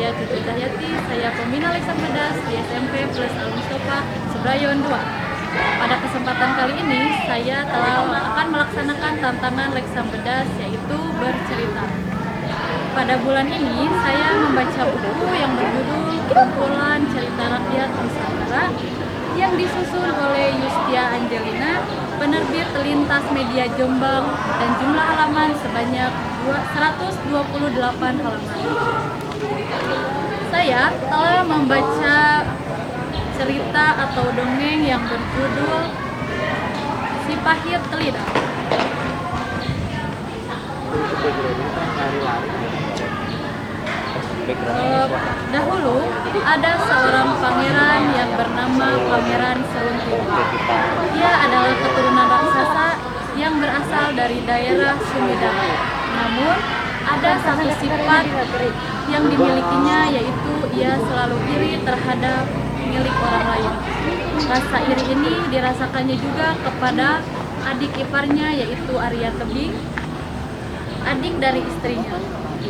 saya Cucu Cahyati, saya pembina Leksam Pedas di SMP Plus Al Mustafa Subrayon 2. Pada kesempatan kali ini, saya akan melaksanakan tantangan Leksam Pedas, yaitu bercerita. Pada bulan ini, saya membaca buku yang berjudul Kumpulan Cerita Rakyat Nusantara yang disusun oleh Yustia Angelina, penerbit Lintas Media Jombang, dan jumlah halaman sebanyak 128 halaman. Saya telah membaca cerita atau dongeng yang berjudul Si Pahit Telida. Dahulu ada seorang pangeran yang bernama Pangeran Serunting. Dia adalah keturunan raksasa yang berasal dari daerah Sumedang. Namun ada satu sifat yang dimilikinya, yaitu ia selalu iri terhadap milik orang lain. Rasa iri ini dirasakannya juga kepada adik iparnya, yaitu Arya Tebing, adik dari istrinya.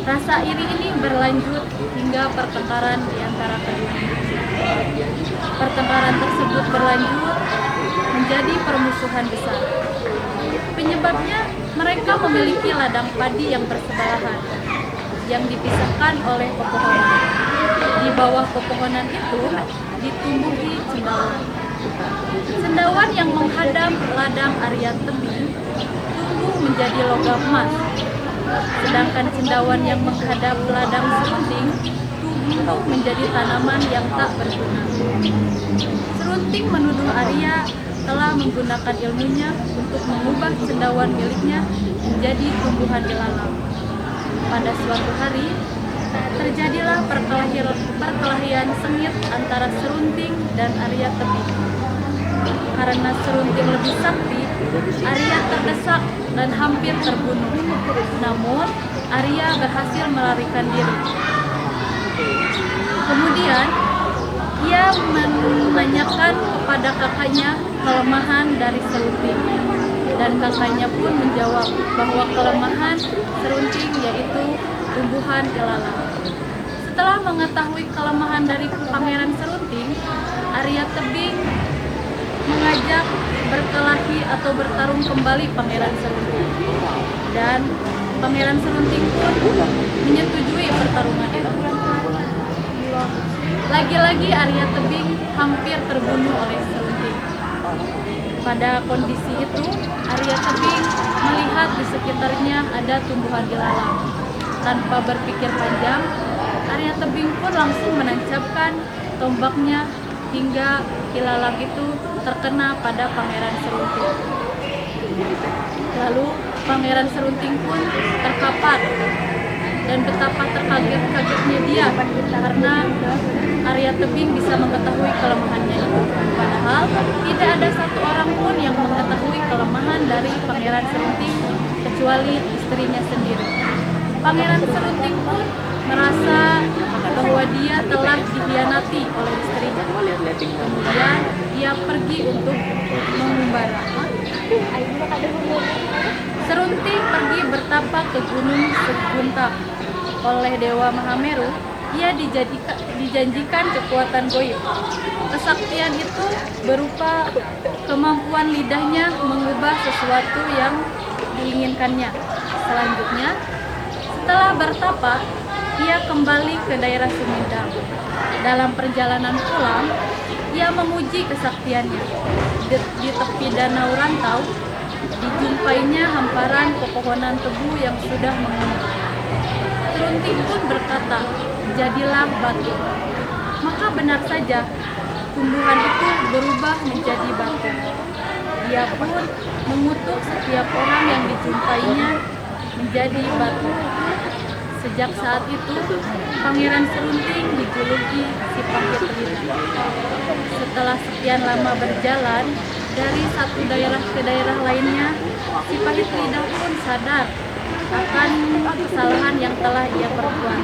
Rasa iri ini berlanjut hingga pertengkaran di antara keduanya. Pertengkaran tersebut berlanjut menjadi permusuhan besar. Penyebabnya, mereka memiliki ladang padi yang bersebelahan, yang dipisahkan oleh pepohonan. Di bawah pepohonan itu ditumbuhi cendawan. Cendawan yang menghadap ladang Arya Tebing tumbuh menjadi logam emas. Sedangkan cendawan yang menghadap ladang Serunting tumbuh menjadi tanaman yang tak berguna. Serunting menuduh Arya telah menggunakan ilmunya untuk mengubah cendawan miliknya menjadi tumbuhan ilalang. Pada suatu hari, terjadilah perkelahian sengit antara Serunting dan Arya Tebing. Karena Serunting lebih sakti, Arya terdesak dan hampir terbunuh. Namun, Arya berhasil melarikan diri. Kemudian, ia menanyakan kepada kakaknya kelemahan dari Serunting. Dan kakaknya pun menjawab bahwa kelemahan Serunting yaitu tumbuhan ilalang. Setelah mengetahui kelemahan dari Pangeran Serunting, Arya Tebing mengajak berkelahi atau bertarung kembali Pangeran Serunting. Dan Pangeran Serunting pun menyetujui pertarungan itu. Lagi-lagi Arya Tebing hampir terbunuh oleh Serunting. Pada kondisi itu, Arya Tebing melihat di sekitarnya ada tumbuhan ilalang. Tanpa berpikir panjang, Arya Tebing pun langsung menancapkan tombaknya hingga ilalang itu terkena pada Pangeran Serunting. Lalu Pangeran Serunting pun terkapar, dan betapa terkaget-kagetnya dia karena Arya Tebing bisa mengetahui kelemahannya itu. Padahal tidak ada satu orang pun yang mengetahui kelemahan dari Pangeran Serunting kecuali istrinya sendiri. Pangeran Serunting pun merasa bahwa dia telah dikhianati oleh istrinya. Kemudian dia pergi untuk mengembara. Serunting pergi bertapa ke Gunung Seguntang. Oleh Dewa Mahameru, ia dijanjikan kekuatan goib. Kesaktian itu berupa kemampuan lidahnya mengubah sesuatu yang diinginkannya. Selanjutnya, setelah bertapa, ia kembali ke daerah Sumedang. Dalam perjalanan pulang, ia memuji kesaktiannya. Di tepi danau Rantau, dijumpainya hamparan pepohonan tebu yang sudah menguning. Serunting pun berkata, "Jadilah batu." Maka benar saja, tumbuhan itu berubah menjadi batu. Dia pun mengutuk setiap orang yang dijumpainya menjadi batu. Sejak saat itu, Pangeran Serunting dijuluki Si Pahit Telida. Setelah sekian lama berjalan dari satu daerah ke daerah lainnya, Si Pahit Telida pun sadar akan kesalahan yang telah ia perbuat.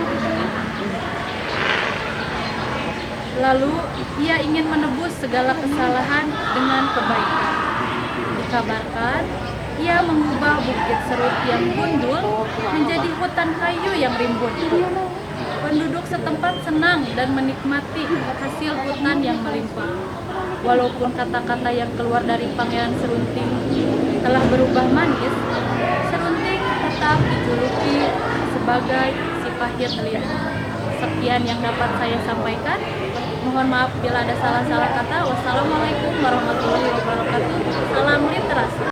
Lalu ia ingin menebus segala kesalahan dengan kebaikan. Dikabarkan ia mengubah bukit serut yang gundul menjadi hutan kayu yang rimbun. Penduduk setempat senang dan menikmati hasil hutan yang melimpah. Walaupun kata-kata yang keluar dari Pangeran Serunting telah berubah manis, Serunting tetap dijuluki sebagai si pahit lidah. Sekian yang dapat saya sampaikan. Mohon maaf bila ada salah-salah kata. Wassalamualaikum warahmatullahi wabarakatuh. Salam literasi.